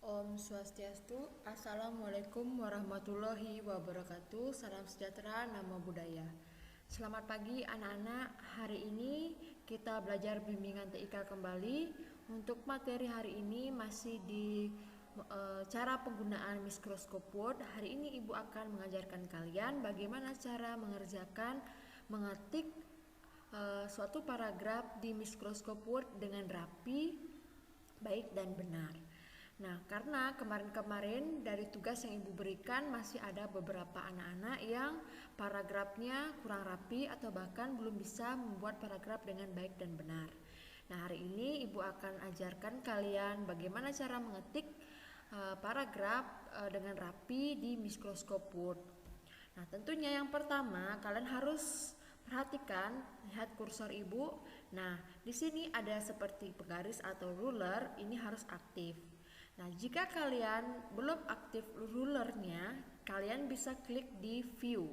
Om Swastiastu. Assalamualaikum warahmatullahi wabarakatuh. Salam sejahtera, namo buddhaya. Selamat pagi anak-anak. Hari ini kita belajar bimbingan TIK kembali. Untuk materi hari ini masih di cara penggunaan mikroskop Word. Hari ini Ibu akan mengajarkan kalian bagaimana cara mengetik suatu paragraf di mikroskop Word dengan rapi, baik dan benar. Nah, karena kemarin-kemarin dari tugas yang Ibu berikan masih ada beberapa anak-anak yang paragrafnya kurang rapi atau bahkan belum bisa membuat paragraf dengan baik dan benar. Nah, hari ini Ibu akan ajarkan kalian bagaimana cara mengetik paragraf dengan rapi di mikroskop Word. Nah, tentunya yang pertama kalian harus perhatikan, lihat kursor Ibu. Nah, di sini ada seperti penggaris atau ruler, ini harus aktif. Nah, jika kalian belum aktif rulernya, kalian bisa klik di view,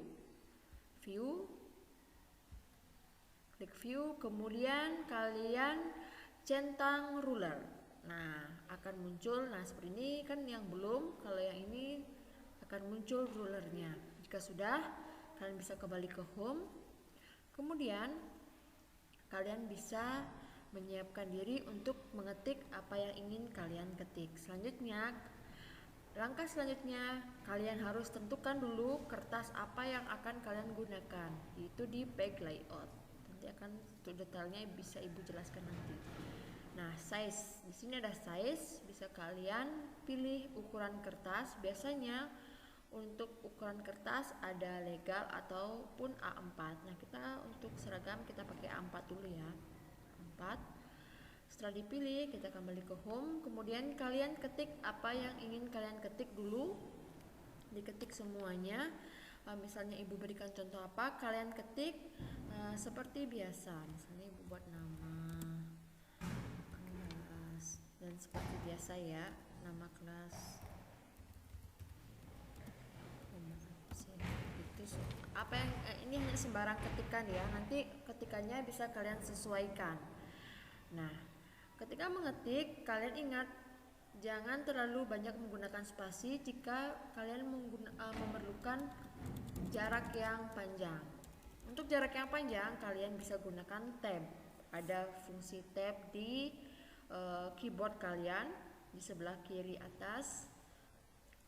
klik view, kemudian kalian centang ruler. Nah, akan muncul, nah seperti ini kan yang belum, kalau yang ini akan muncul rulernya. Jika sudah, kalian bisa kembali ke home, kemudian kalian bisa menyiapkan diri untuk mengetik apa yang ingin kalian ketik. Langkah selanjutnya kalian harus tentukan dulu kertas apa yang akan kalian gunakan, yaitu di page layout. Nanti akan untuk detailnya bisa Ibu jelaskan nanti. Nah, size, di sini ada size, bisa kalian pilih ukuran kertas. Biasanya untuk ukuran kertas ada legal ataupun A4. Nah, kita untuk seragam kita pakai A4 dulu ya. Setelah dipilih, kita kembali ke home, kemudian kalian ketik apa yang ingin kalian ketik dulu, diketik semuanya. Misalnya Ibu berikan contoh apa, kalian ketik seperti biasa. Misalnya Ibu buat nama kelas, dan seperti biasa ya, nama kelas. Apa yang ini hanya sembarang ketikan ya, nanti ketikannya bisa kalian sesuaikan. Nah, ketika mengetik, kalian ingat jangan terlalu banyak menggunakan spasi jika kalian memerlukan jarak yang panjang. Untuk jarak yang panjang, kalian bisa gunakan tab. Ada fungsi tab di keyboard kalian di sebelah kiri atas.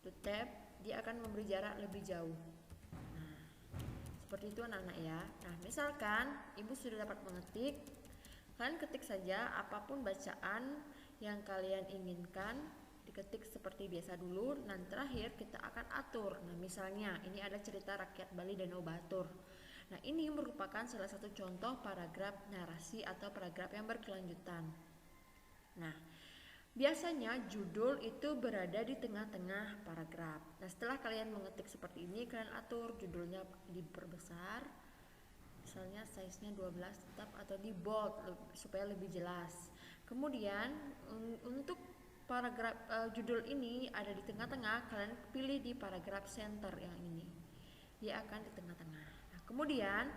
Itu tab, dia akan memberi jarak lebih jauh. Nah, seperti itu anak-anak ya. Nah, misalkan Ibu sudah dapat mengetik, kalian ketik saja apapun bacaan yang kalian inginkan, diketik seperti biasa dulu, dan terakhir kita akan atur. Nah, misalnya ini ada cerita rakyat Bali Danau Batur. Nah, ini merupakan salah satu contoh paragraf narasi atau paragraf yang berkelanjutan. Nah, biasanya judul itu berada di tengah-tengah paragraf. Nah, setelah kalian mengetik seperti ini, kalian atur judulnya diperbesar. Misalnya size-nya 12 tetap atau di bold supaya lebih jelas. Kemudian untuk paragraf judul ini ada di tengah-tengah, kalian pilih di paragraf center yang ini. Dia akan di tengah-tengah. Nah, kemudian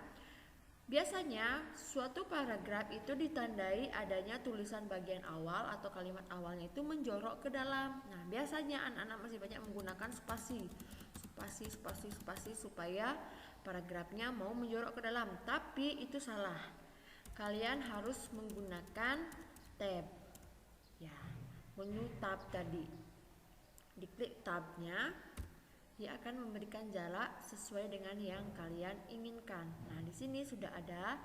biasanya suatu paragraf itu ditandai adanya tulisan bagian awal atau kalimat awalnya itu menjorok ke dalam. Nah, biasanya anak-anak masih banyak menggunakan spasi supaya paragrafnya mau menjorok ke dalam, tapi itu salah. Kalian harus menggunakan tab ya, menu tab tadi. Diklik tabnya, dia akan memberikan jarak sesuai dengan yang kalian inginkan. Nah, di sini sudah ada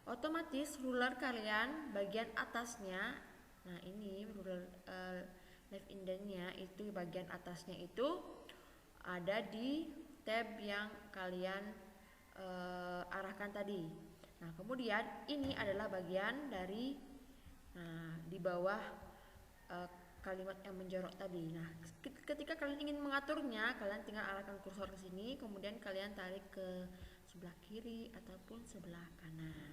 otomatis ruler kalian bagian atasnya. Nah, ini ruler left indentnya itu bagian atasnya itu ada di tab yang kalian arahkan tadi. Nah, kemudian ini adalah bagian dari di bawah kalimat yang menjorok tadi. Nah, ketika kalian ingin mengaturnya, kalian tinggal arahkan kursor ke sini, kemudian kalian tarik ke sebelah kiri ataupun sebelah kanan.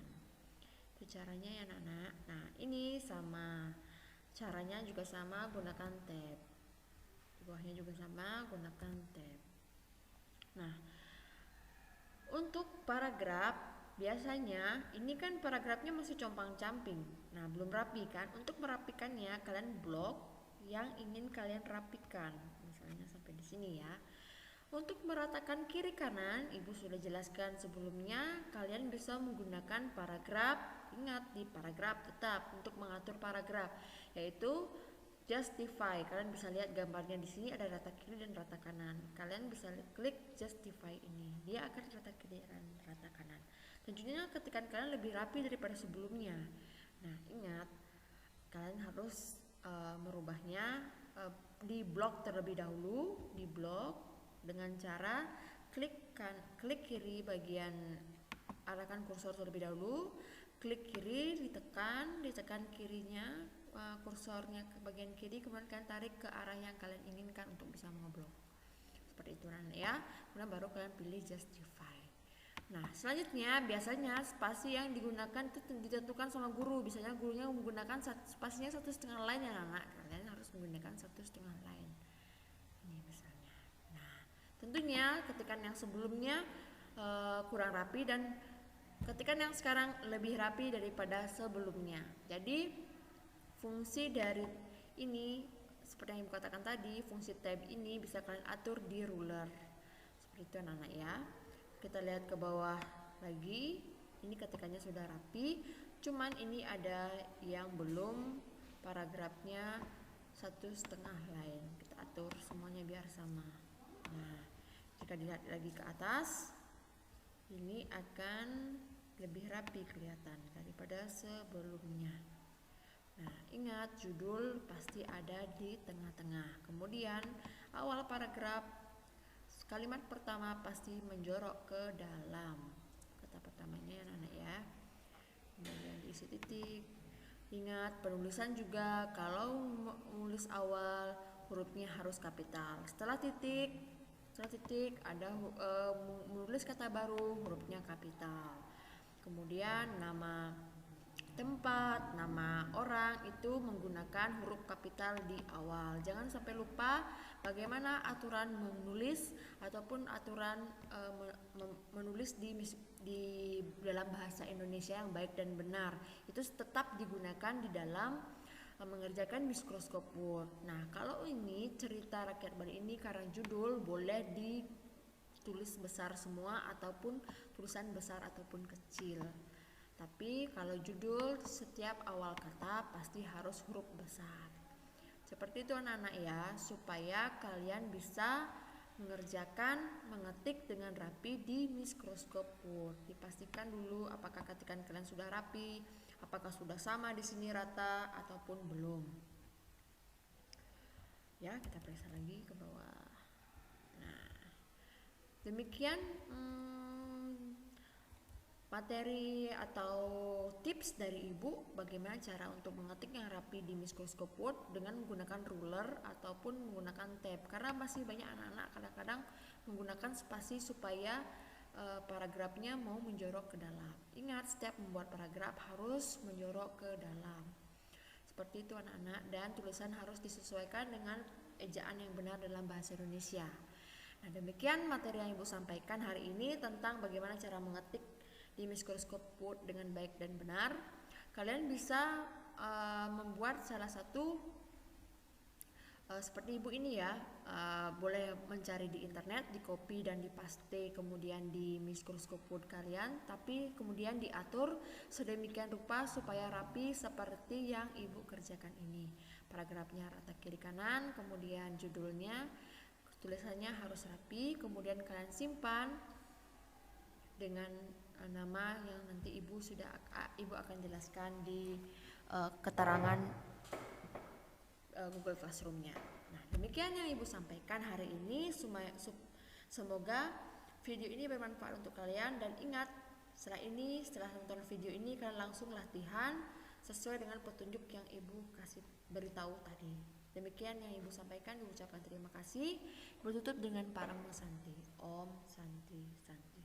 Itu caranya ya anak-anak. Nah, ini sama. Caranya juga sama, gunakan tab. Di bawahnya juga sama, gunakan tab. Nah, untuk paragraf biasanya ini kan paragrafnya masih compang-camping. Nah, belum rapi kan? Untuk merapikannya kalian blok yang ingin kalian rapikan. Misalnya sampai di sini ya. Untuk meratakan kiri kanan, Ibu sudah jelaskan sebelumnya, kalian bisa menggunakan paragraf. Ingat, di paragraf tetap untuk mengatur paragraf, yaitu justify. Kalian bisa lihat gambarnya di sini ada rata kiri dan rata kanan. Kalian bisa klik justify ini, dia akan rata kiri dan rata kanan. Tentunya ketikan kalian lebih rapi daripada sebelumnya. Nah, ingat, kalian harus merubahnya di blok terlebih dahulu, di blok dengan cara klik kiri bagian, arahkan kursor terlebih dahulu, klik kiri, ditekan kirinya, kursornya ke bagian kiri, kemudian kalian tarik ke arah yang kalian inginkan untuk bisa mengeblok. Seperti itu ya. Kemudian baru kalian pilih justify. Nah, selanjutnya biasanya spasi yang digunakan itu ditentukan sama guru. Biasanya gurunya menggunakan spasinya 1,5 line ya anak. Kalian harus menggunakan 1,5 line. Ini misalnya. Nah, tentunya ketikan yang sebelumnya kurang rapi dan ketikan yang sekarang lebih rapi daripada sebelumnya. Jadi fungsi dari ini seperti yang Ibu katakan tadi, fungsi tab ini bisa kalian atur di ruler. Seperti itu anak-anak ya. Kita lihat ke bawah lagi, ini ketikannya sudah rapi, cuman ini ada yang belum, paragrafnya 1,5 line. Kita atur semuanya biar sama. Nah, jika dilihat lagi ke atas, ini akan lebih rapi kelihatan daripada sebelumnya. Nah, ingat judul pasti ada di tengah-tengah. Kemudian awal paragraf, kalimat pertama pasti menjorok ke dalam. Kata pertamanya anak-anak ya. Kemudian diisi titik. Ingat penulisan juga, kalau menulis awal hurufnya harus kapital. Setelah titik ada menulis kata baru, hurufnya kapital. Kemudian nama tempat, nama orang itu menggunakan huruf kapital di awal. Jangan sampai lupa bagaimana aturan menulis ataupun aturan menulis di dalam bahasa Indonesia yang baik dan benar. Itu tetap digunakan di dalam mengerjakan mikroskop Word. Nah, kalau ini cerita rakyat Bali ini karang judul boleh ditulis besar semua ataupun tulisan besar ataupun kecil. Tapi kalau judul setiap awal kata pasti harus huruf besar. Seperti itu anak-anak ya, supaya kalian bisa mengetik dengan rapi di mikroskop Word. Dipastikan dulu apakah ketikan kalian sudah rapi, apakah sudah sama di sini rata ataupun belum. Ya, kita periksa lagi ke bawah. Nah, demikian materi atau tips dari Ibu bagaimana cara untuk mengetik yang rapi di mikroskop Word dengan menggunakan ruler ataupun menggunakan tab. Karena masih banyak anak-anak kadang-kadang menggunakan spasi supaya paragrafnya mau menjorok ke dalam. Ingat, setiap membuat paragraf harus menjorok ke dalam. Seperti itu anak-anak, dan tulisan harus disesuaikan dengan ejaan yang benar dalam bahasa Indonesia. Nah, demikian materi yang Ibu sampaikan hari ini tentang bagaimana cara mengetik di mikroskop Word dengan baik dan benar. Kalian bisa membuat salah satu seperti Ibu ini ya, boleh mencari di internet, di copy dan di paste kemudian di mikroskop Word kalian, tapi kemudian diatur sedemikian rupa supaya rapi seperti yang Ibu kerjakan ini. Paragrafnya rata kiri kanan, kemudian judulnya, tulisannya harus rapi, kemudian kalian simpan dengan nama yang nanti Ibu akan jelaskan di keterangan Google Classroom-nya. Nah, demikian yang Ibu sampaikan hari ini. Semoga video ini bermanfaat untuk kalian, dan ingat, setelah nonton video ini kalian langsung latihan sesuai dengan petunjuk yang Ibu kasih beritahu tadi. Demikian yang Ibu sampaikan, Ibu ucapkan terima kasih. Bertutup dengan Parang Santi. Om Santi Santi.